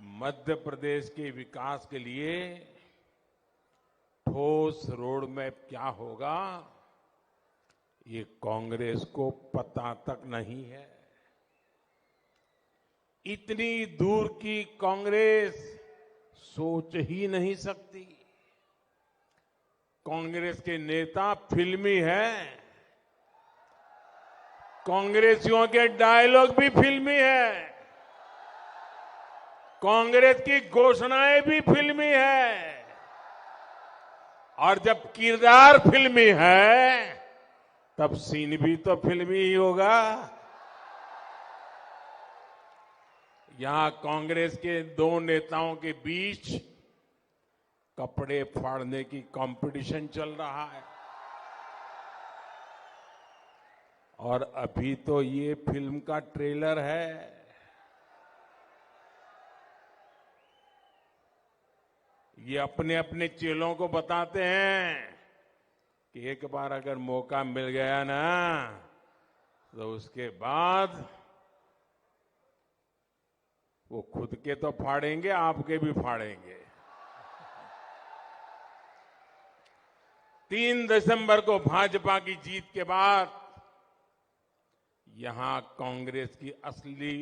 मध्य प्रदेश के विकास के लिए ठोस रोड मैप क्या होगा, ये कांग्रेस को पता तक नहीं है। इतनी दूर की कांग्रेस सोच ही नहीं सकती। कांग्रेस के नेता फिल्मी हैं, कांग्रेसियों के डायलॉग भी फिल्मी है, कांग्रेस की घोषणाएं भी फिल्मी है, और जब किरदार फिल्मी है तब सीन भी तो फिल्मी ही होगा। यहां कांग्रेस के दो नेताओं के बीच कपड़े फाड़ने की कंपटीशन चल रहा है, और अभी तो ये फिल्म का ट्रेलर है। ये अपने अपने चेलों को बताते हैं कि एक बार अगर मौका मिल गया ना, तो उसके बाद वो खुद के तो फाड़ेंगे, आपके भी फाड़ेंगे। 3 दिसंबर को भाजपा की जीत के बाद यहां कांग्रेस की असली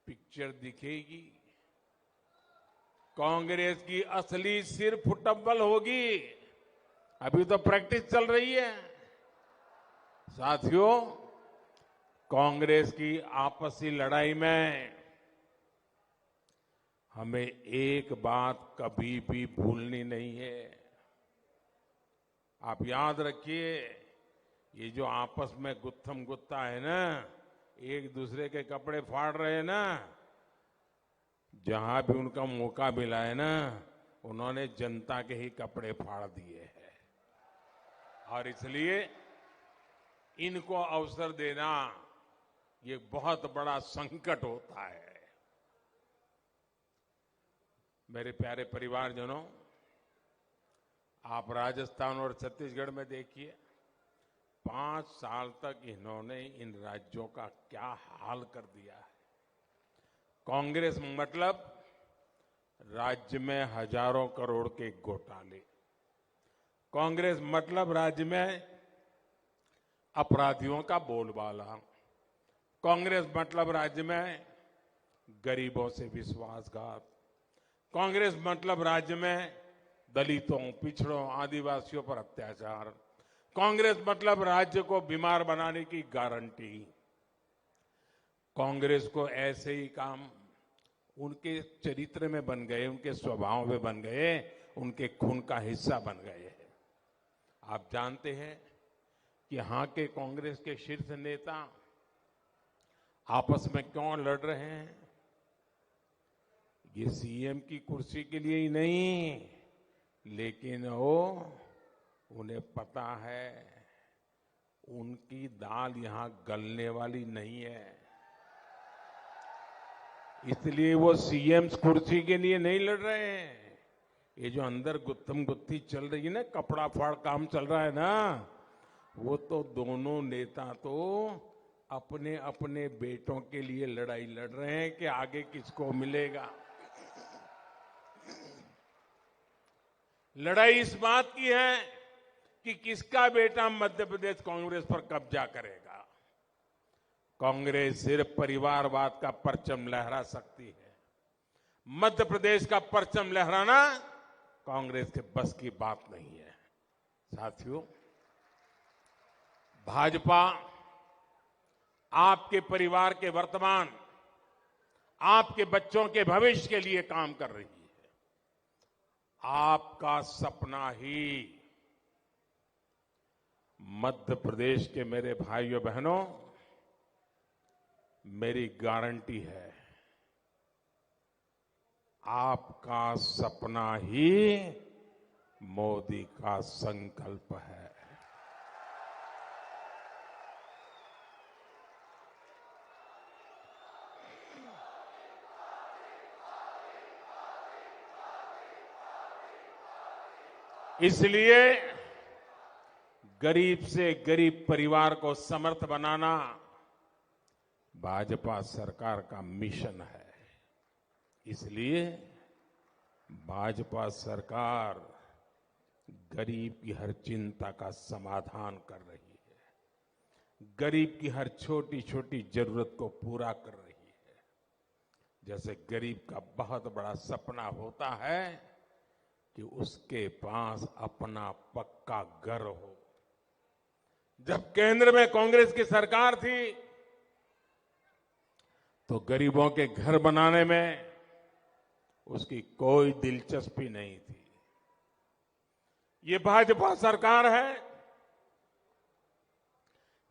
पिक्चर दिखेगी। कांग्रेस की असली सिर फुटबॉल होगी। अभी तो प्रैक्टिस चल रही है। साथियों, कांग्रेस की आपसी लड़ाई में हमें एक बात कभी भी भूलनी नहीं है। आप याद रखिए, ये जो आपस में गुत्थम गुत्ता है ना, एक दूसरे के कपड़े फाड़ रहे हैं ना, जहां भी उनका मौका मिला है ना, उन्होंने जनता के ही कपड़े फाड़ दिए हैं। और इसलिए इनको अवसर देना ये बहुत बड़ा संकट होता है। मेरे प्यारे परिवारजनों, आप राजस्थान और छत्तीसगढ़ में देखिए, 5 साल तक इन्होंने इन राज्यों का क्या हाल कर दिया है। कांग्रेस मतलब राज्य में हजारों करोड़ के घोटाले, कांग्रेस मतलब राज्य में अपराधियों का बोलबाला, कांग्रेस मतलब राज्य में गरीबों से विश्वासघात, कांग्रेस मतलब राज्य में दलितों, पिछड़ों, आदिवासियों पर अत्याचार, कांग्रेस मतलब राज्य को बीमार बनाने की गारंटी। कांग्रेस को ऐसे ही काम उनके चरित्र में बन गए, उनके स्वभाव में बन गए, उनके खून का हिस्सा बन गए। आप जानते हैं कि यहां के कांग्रेस के शीर्ष नेता आपस में क्यों लड़ रहे हैं? ये सीएम की कुर्सी के लिए ही नहीं, लेकिन उन्हें पता है उनकी दाल यहां गलने वाली नहीं है। इसलिए वो सीएम कुर्सी के लिए नहीं लड़ रहे हैं। ये जो अंदर गुत्थम गुत्थी चल रही है ना, कपड़ा फाड़ काम चल रहा है ना, वो तो दोनों नेता तो अपने अपने बेटों के लिए लड़ाई लड़ रहे हैं कि आगे किसको मिलेगा। लड़ाई इस बात की है कि किसका बेटा मध्य प्रदेश कांग्रेस पर कब्जा करेगा। कांग्रेस सिर्फ परिवारवाद का परचम लहरा सकती है। मध्य प्रदेश का परचम लहराना कांग्रेस के बस की बात नहीं है। साथियों, भाजपा आपके परिवार के वर्तमान, आपके बच्चों के भविष्य के लिए काम कर रही है। आपका सपना ही मध्य प्रदेश के मेरे भाइयों बहनों, मेरी गारंटी है, आपका सपना ही मोदी का संकल्प है। इसलिए गरीब से गरीब परिवार को समर्थ बनाना भाजपा सरकार का मिशन है। इसलिए भाजपा सरकार गरीब की हर चिंता का समाधान कर रही है, गरीब की हर छोटी छोटी जरूरत को पूरा कर रही है। जैसे गरीब का बहुत बड़ा सपना होता है कि उसके पास अपना पक्का घर हो। जब केंद्र में कांग्रेस की सरकार थी तो गरीबों के घर बनाने में उसकी कोई दिलचस्पी नहीं थी। ये भाजपा सरकार है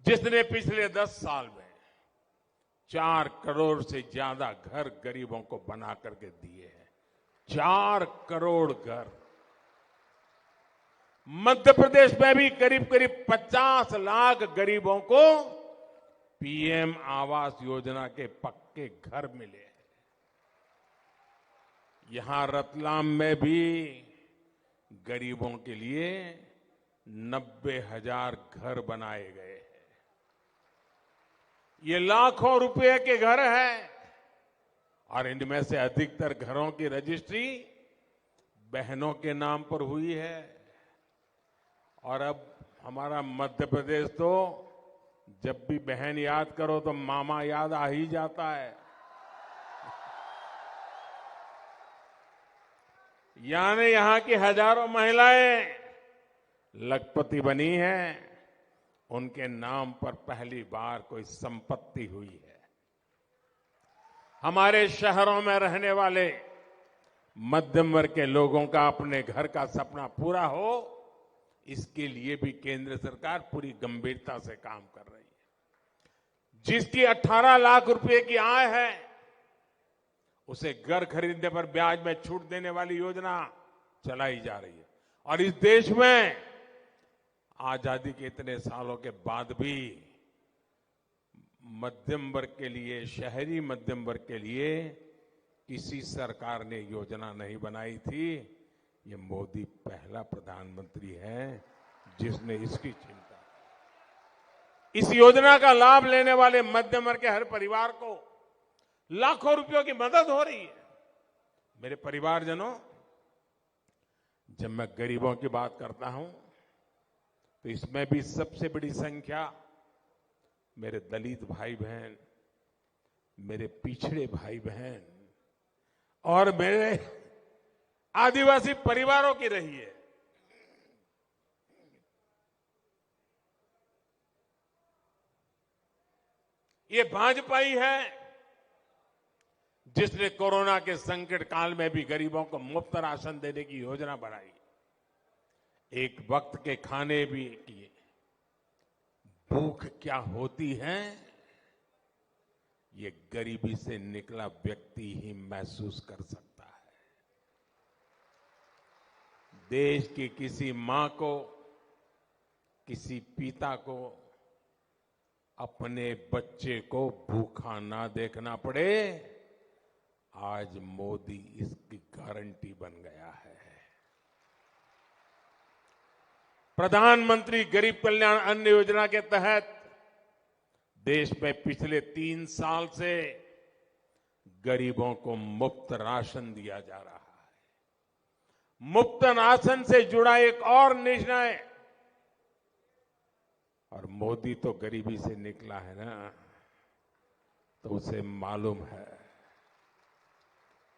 जिसने पिछले 10 साल में 4 करोड़ से ज्यादा घर गरीबों को बना करके दिए हैं। 4 करोड़ घर। मध्य प्रदेश में भी करीब करीब 50 लाख गरीबों को पीएम आवास योजना के पक्के घर मिले हैं। यहां रतलाम में भी गरीबों के लिए 90,000 घर बनाए गए हैं। ये लाखों रुपए के घर हैं और इनमें से अधिकतर घरों की रजिस्ट्री बहनों के नाम पर हुई है। और अब हमारा मध्य प्रदेश तो जब भी बहन याद करो तो मामा याद आ ही जाता है। यानी यहां की हजारों महिलाएं लखपति बनी हैं, उनके नाम पर पहली बार कोई संपत्ति हुई है। हमारे शहरों में रहने वाले मध्यम वर्ग के लोगों का अपने घर का सपना पूरा हो, इसके लिए भी केंद्र सरकार पूरी गंभीरता से काम कर रही है। जिसकी 18 लाख रुपए की आय है उसे घर खरीदने पर ब्याज में छूट देने वाली योजना चलाई जा रही है। और इस देश में आजादी के इतने सालों के बाद भी मध्यम वर्ग के लिए, शहरी मध्यम वर्ग के लिए किसी सरकार ने योजना नहीं बनाई थी। ये मोदी पहला प्रधानमंत्री है जिसने इसकी चिंता की। इस योजना का लाभ लेने वाले मध्यम वर्ग के हर परिवार को लाखों रुपयों की मदद हो रही है। मेरे परिवारजनों, जब मैं गरीबों की बात करता हूं तो इसमें भी सबसे बड़ी संख्या मेरे दलित भाई बहन, मेरे पिछड़े भाई बहन और मेरे आदिवासी परिवारों की रही है। ये भाजपा ही है जिसने कोरोना के संकट काल में भी गरीबों को मुफ्त राशन देने की योजना बनाई, एक वक्त के खाने भी किए। भूख क्या होती है ये गरीबी से निकला व्यक्ति ही महसूस कर सकता है। देश की किसी मां को, किसी पिता को अपने बच्चे को भूखा ना देखना पड़े, आज मोदी इसकी गारंटी बन गया है। प्रधानमंत्री गरीब कल्याण अन्न योजना के तहत देश में पिछले 3 साल से गरीबों को मुफ्त राशन दिया जा रहा है। मुफ्त राशन से जुड़ा एक और निर्णय, और मोदी तो गरीबी से निकला है ना, तो उसे मालूम है।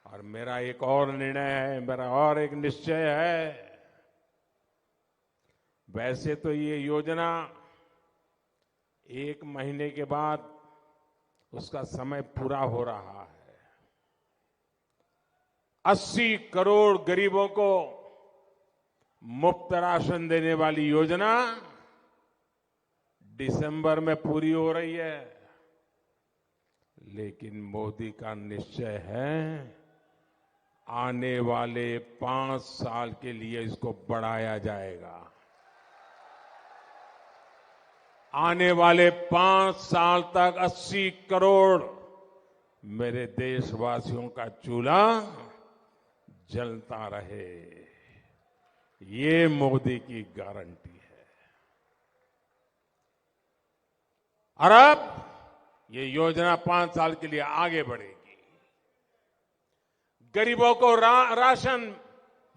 और मेरा एक और निर्णय है, मेरा और एक निश्चय है। वैसे तो ये योजना 1 महीने के बाद उसका समय पूरा हो रहा है। 80 करोड़ गरीबों को मुफ्त राशन देने वाली योजना दिसंबर में पूरी हो रही है। लेकिन मोदी का निश्चय है आने वाले 5 साल के लिए इसको बढ़ाया जाएगा। आने वाले 5 साल तक 80 करोड़ मेरे देशवासियों का चूल्हा जलता रहे, ये मोदी की गारंटी है। और अब ये योजना 5 साल के लिए आगे बढ़ेगी। गरीबों को राशन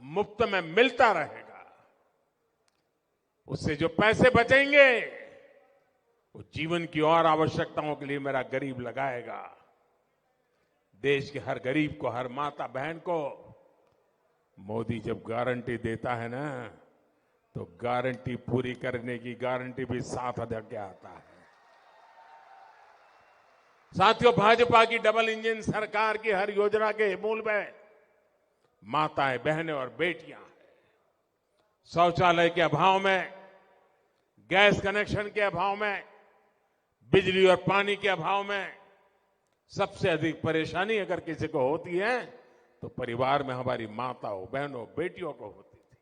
मुफ्त में मिलता रहेगा। उससे जो पैसे बचेंगे वो जीवन की और आवश्यकताओं के लिए मेरा गरीब लगाएगा। देश के हर गरीब को, हर माता बहन को मोदी जब गारंटी देता है ना, तो गारंटी पूरी करने की गारंटी भी साथ के आता है। साथियों, भाजपा की डबल इंजन सरकार की हर योजना के मूल में माताएं, बहनें और बेटियां हैं। शौचालय के अभाव में, गैस कनेक्शन के अभाव में, बिजली और पानी के अभाव में सबसे अधिक परेशानी अगर किसी को होती है तो परिवार में हमारी माताओं, बहनों, बेटियों को होती थी।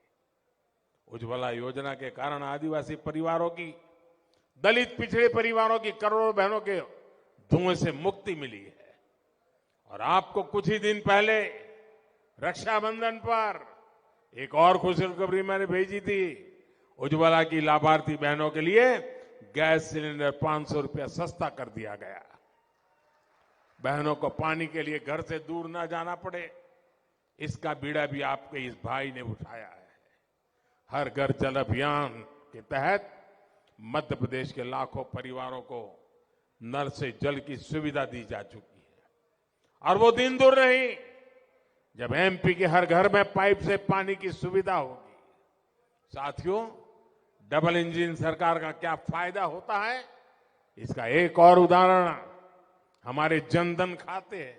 उज्ज्वला योजना के कारण आदिवासी परिवारों की, दलित पिछड़े परिवारों की करोड़ों बहनों के धुएं से मुक्ति मिली है। और आपको कुछ ही दिन पहले रक्षाबंधन पर एक और खुशखबरी मैंने भेजी थी। उज्ज्वला की लाभार्थी बहनों के लिए गैस सिलेंडर 500 रुपया सस्ता कर दिया गया। बहनों को पानी के लिए घर से दूर ना जाना पड़े, इसका बीड़ा भी आपके इस भाई ने उठाया है। हर घर जल अभियान के तहत मध्य प्रदेश के लाखों परिवारों को नल से जल की सुविधा दी जा चुकी है। और वो दिन दूर नहीं जब एमपी के हर घर में पाइप से पानी की सुविधा होगी। साथियों, डबल इंजन सरकार का क्या फायदा होता है, इसका एक और उदाहरण हमारे जनधन खाते हैं।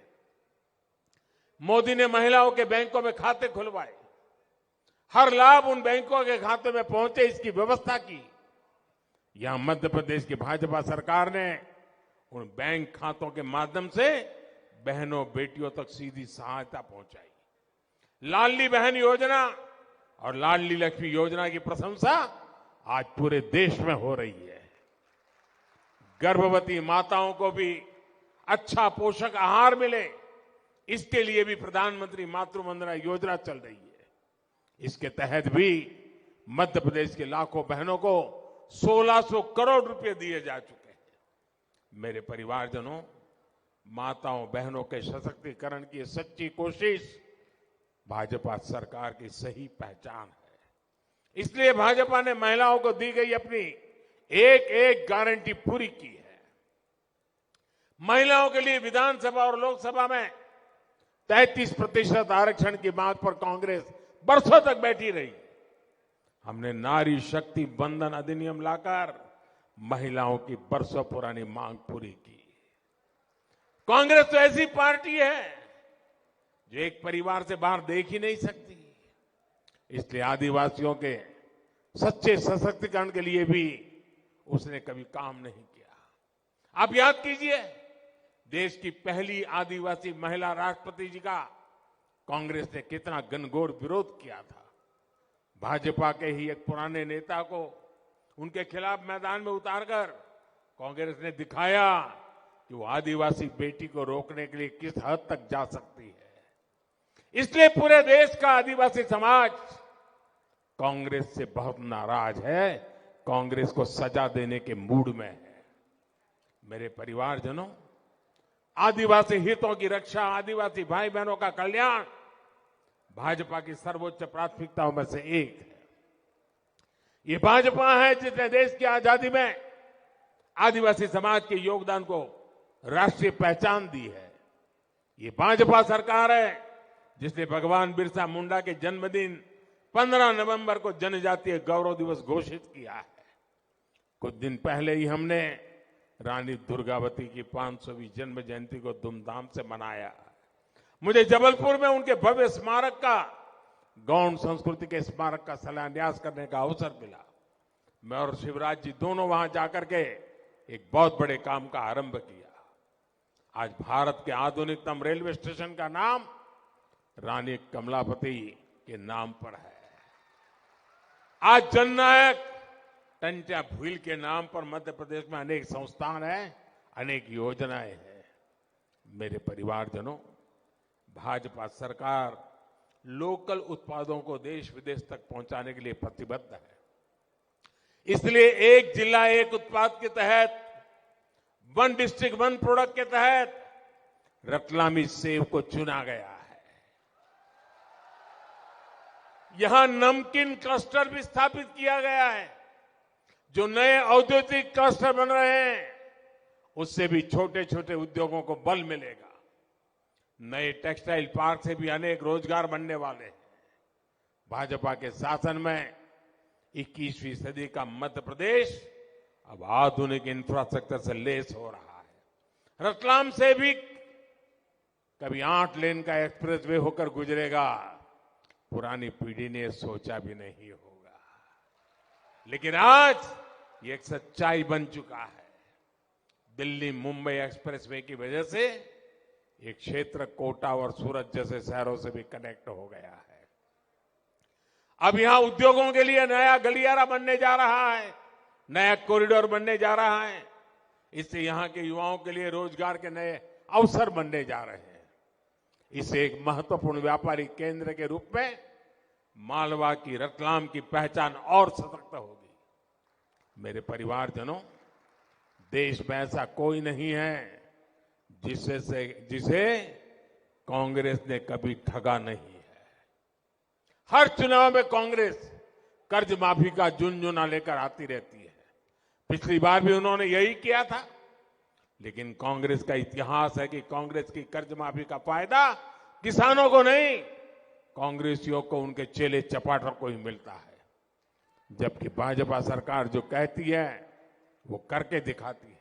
मोदी ने महिलाओं के बैंकों में खाते खुलवाए, हर लाभ उन बैंकों के खाते में पहुंचे, इसकी व्यवस्था की। यहां मध्य प्रदेश की भाजपा सरकार ने उन बैंक खातों के माध्यम से बहनों, बेटियों तक सीधी सहायता पहुंचाई। लाडली बहन योजना और लाडली लक्ष्मी योजना की प्रशंसा आज पूरे देश में हो रही है। गर्भवती माताओं को भी अच्छा पोषक आहार मिले, इसके लिए भी प्रधानमंत्री मातृ वंदना योजना चल रही है। इसके तहत भी मध्य प्रदेश के लाखों बहनों को 1600 करोड़ रुपए दिए जा चुके हैं। मेरे परिवारजनों, माताओं, बहनों के सशक्तिकरण की सच्ची कोशिश भाजपा सरकार की सही पहचान है। इसलिए भाजपा ने महिलाओं को दी गई अपनी एक एक गारंटी पूरी की है। महिलाओं के लिए विधानसभा और लोकसभा में 33% आरक्षण की मांग पर कांग्रेस बरसों तक बैठी रही। हमने नारी शक्ति बंधन अधिनियम लाकर महिलाओं की बरसों पुरानी मांग पूरी की। कांग्रेस तो ऐसी पार्टी है जो एक परिवार से बाहर देख ही नहीं सकती। इसलिए आदिवासियों के सच्चे सशक्तिकरण के लिए भी उसने कभी काम नहीं किया। आप याद कीजिए, देश की पहली आदिवासी महिला राष्ट्रपति जी का कांग्रेस ने कितना घनघोर विरोध किया था। भाजपा के ही एक पुराने नेता को उनके खिलाफ मैदान में उतारकर कांग्रेस ने दिखाया कि वो आदिवासी बेटी को रोकने के लिए किस हद तक जा सकती है। इसलिए पूरे देश का आदिवासी समाज कांग्रेस से बहुत नाराज है, कांग्रेस को सजा देने के मूड में है। मेरे परिवारजनों, आदिवासी हितों की रक्षा, आदिवासी भाई बहनों का कल्याण भाजपा की सर्वोच्च प्राथमिकताओं में से एक है। ये भाजपा है जिसने देश की आजादी में आदिवासी समाज के योगदान को राष्ट्रीय पहचान दी है। ये भाजपा सरकार है जिसने भगवान बिरसा मुंडा के जन्मदिन 15 नवंबर को जनजातीय गौरव दिवस घोषित किया है। कुछ दिन पहले ही हमने रानी दुर्गावती की 500वीं जन्म जयंती को धूमधाम से मनाया। मुझे जबलपुर में उनके भव्य स्मारक का, गौड़ संस्कृति के स्मारक का शिलान्यास करने का अवसर मिला। मैं और शिवराज जी दोनों वहां जाकर के एक बहुत बड़े काम का आरंभ किया। आज भारत के आधुनिकतम रेलवे स्टेशन का नाम रानी कमलापति के नाम पर है। आज जननायक टंट्या भील के नाम पर मध्य प्रदेश में अनेक संस्थान हैं, अनेक योजनाएं हैं। मेरे परिवारजनों, भाजपा सरकार लोकल उत्पादों को देश विदेश तक पहुंचाने के लिए प्रतिबद्ध है। इसलिए एक जिला एक उत्पाद के तहत, वन डिस्ट्रिक्ट वन प्रोडक्ट के तहत रतलामी सेब को चुना गया है। यहां नमकीन क्लस्टर भी स्थापित किया गया है। जो नए औद्योगिक क्लस्टर बन रहे हैं, उससे भी छोटे छोटे उद्योगों को बल मिलेगा। नए टेक्सटाइल पार्क से भी अनेक रोजगार बनने वाले हैं। भाजपा के शासन में 21वीं सदी का मध्य प्रदेश अब आधुनिक इंफ्रास्ट्रक्चर से लेस हो रहा है। रतलाम से भी कभी 8 लेन का एक्सप्रेसवे होकर गुजरेगा, पुरानी पीढ़ी ने सोचा भी नहीं होगा। लेकिन आज ये एक सच्चाई बन चुका है। दिल्ली मुंबई एक्सप्रेसवे की वजह से ये क्षेत्र कोटा और सूरत जैसे शहरों से भी कनेक्ट हो गया है। अब यहां उद्योगों के लिए नया गलियारा बनने जा रहा है, नया कॉरिडोर बनने जा रहा है। इससे यहां के युवाओं के लिए रोजगार के नए अवसर बनने जा रहे हैं। इसे एक महत्वपूर्ण व्यापारिक केंद्र के रूप में मालवा की, रतलाम की पहचान और सशक्त होगी। मेरे परिवारजनों, देश में ऐसा कोई नहीं है जिसे कांग्रेस ने कभी ठगा नहीं है। हर चुनाव में कांग्रेस कर्ज माफी का झुनझुना लेकर आती रहती है। पिछली बार भी उन्होंने यही किया था। लेकिन कांग्रेस का इतिहास है कि कांग्रेस की कर्ज माफी का फायदा किसानों को नहीं, कांग्रेसियों को, उनके चेले चपाटों को ही मिलता है। जबकि भाजपा सरकार जो कहती है वो करके दिखाती है।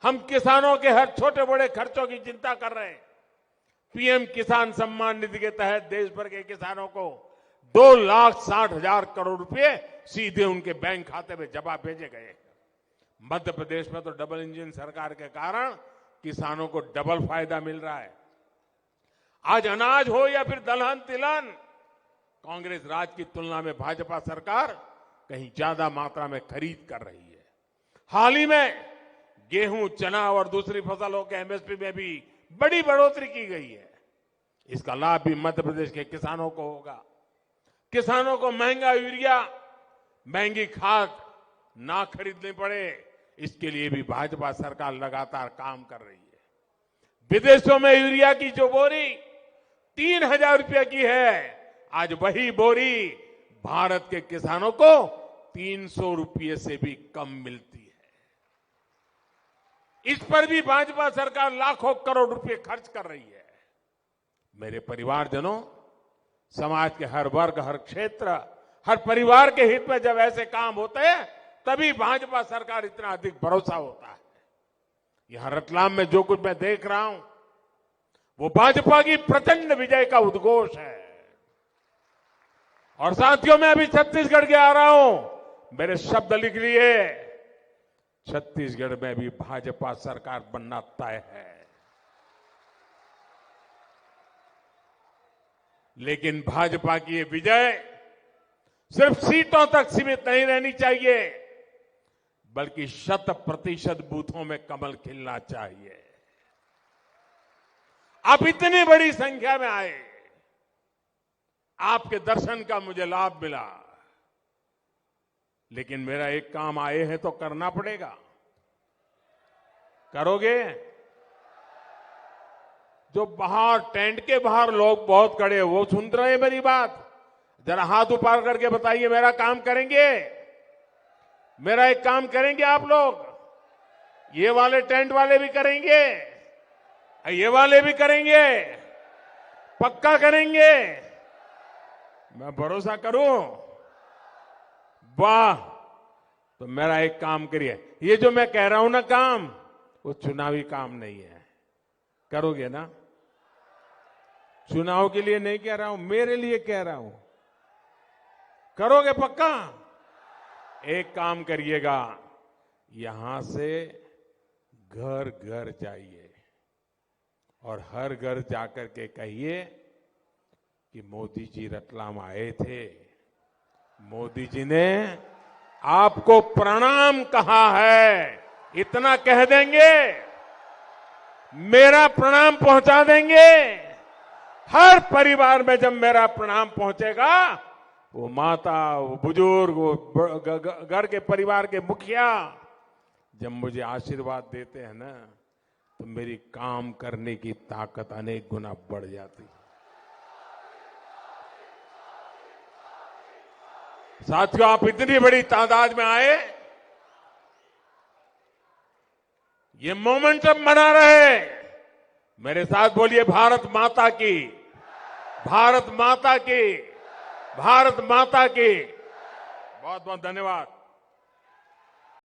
हम किसानों के हर छोटे बड़े खर्चों की चिंता कर रहे हैं। पीएम किसान सम्मान निधि के तहत देश भर के किसानों को 2,60,000 करोड़ रुपए सीधे उनके बैंक खाते में जमा भेजे गए। मध्य प्रदेश में तो डबल इंजन सरकार के कारण किसानों को डबल फायदा मिल रहा है। आज अनाज हो या फिर दलहन तिलहन, कांग्रेस राज की तुलना में भाजपा सरकार कहीं ज्यादा मात्रा में खरीद कर रही है। हाल ही में गेहूं, चना और दूसरी फसलों के एमएसपी में भी बड़ी बढ़ोतरी की गई है। इसका लाभ भी मध्य प्रदेश के किसानों को होगा। किसानों को महंगा यूरिया, महंगी खाद ना खरीदनी पड़े, इसके लिए भी भाजपा सरकार लगातार काम कर रही है। विदेशों में यूरिया की जो बोरी 3,000 रुपये की है, आज वही बोरी भारत के किसानों को 300 रुपये से भी कम मिलती है। इस पर भी भाजपा सरकार लाखों करोड़ रुपए खर्च कर रही है। मेरे परिवारजनों, समाज के हर वर्ग, हर क्षेत्र, हर परिवार के हित में जब ऐसे काम होते हैं, तभी भाजपा सरकार इतना अधिक भरोसा होता है। यहां रतलाम में जो कुछ मैं देख रहा हूं, वो भाजपा की प्रचंड विजय का उद्घोष है। और साथियों, मैं अभी छत्तीसगढ़ के आ रहा हूं, मेरे शब्द लिख लिए, छत्तीसगढ़ में भी भाजपा सरकार बनना तय है। लेकिन भाजपा की ये विजय सिर्फ सीटों तक सीमित नहीं रहनी चाहिए, बल्कि 100% बूथों में कमल खिलना चाहिए। आप इतनी बड़ी संख्या में आए, आपके दर्शन का मुझे लाभ मिला, लेकिन मेरा एक काम आए हैं तो करना पड़ेगा। करोगे? जो बाहर टेंट के बाहर लोग बहुत खड़े हैं, वो सुन रहे हैं मेरी बात? जरा हाथ ऊपर करके बताइए, मेरा काम करेंगे? मेरा एक काम करेंगे आप लोग? ये वाले टेंट वाले भी करेंगे, ये वाले भी करेंगे, पक्का करेंगे? मैं भरोसा करूं? वाह! तो मेरा एक काम करिए, ये जो मैं कह रहा हूं ना काम, वो चुनावी काम नहीं है। करोगे ना? चुनाव के लिए नहीं कह रहा हूं, मेरे लिए कह रहा हूं। करोगे पक्का? एक काम करिएगा, यहां से घर घर जाइए और हर घर जाकर के कहिए कि मोदी जी रतलाम आए थे, मोदी जी ने आपको प्रणाम कहा है, इतना कह देंगे, मेरा प्रणाम पहुंचा देंगे। हर परिवार में जब मेरा प्रणाम पहुंचेगा, वो माता, वो बुजुर्ग, वो घर के परिवार के मुखिया जब मुझे आशीर्वाद देते हैं ना, तो मेरी काम करने की ताकत अनेक गुना बढ़ जाती है। साथियों, आप इतनी बड़ी तादाद में आए, ये मोमेंटम बना रहे। मेरे साथ बोलिए, भारत माता की, भारत माता की, भारत माता की। बहुत बहुत धन्यवाद।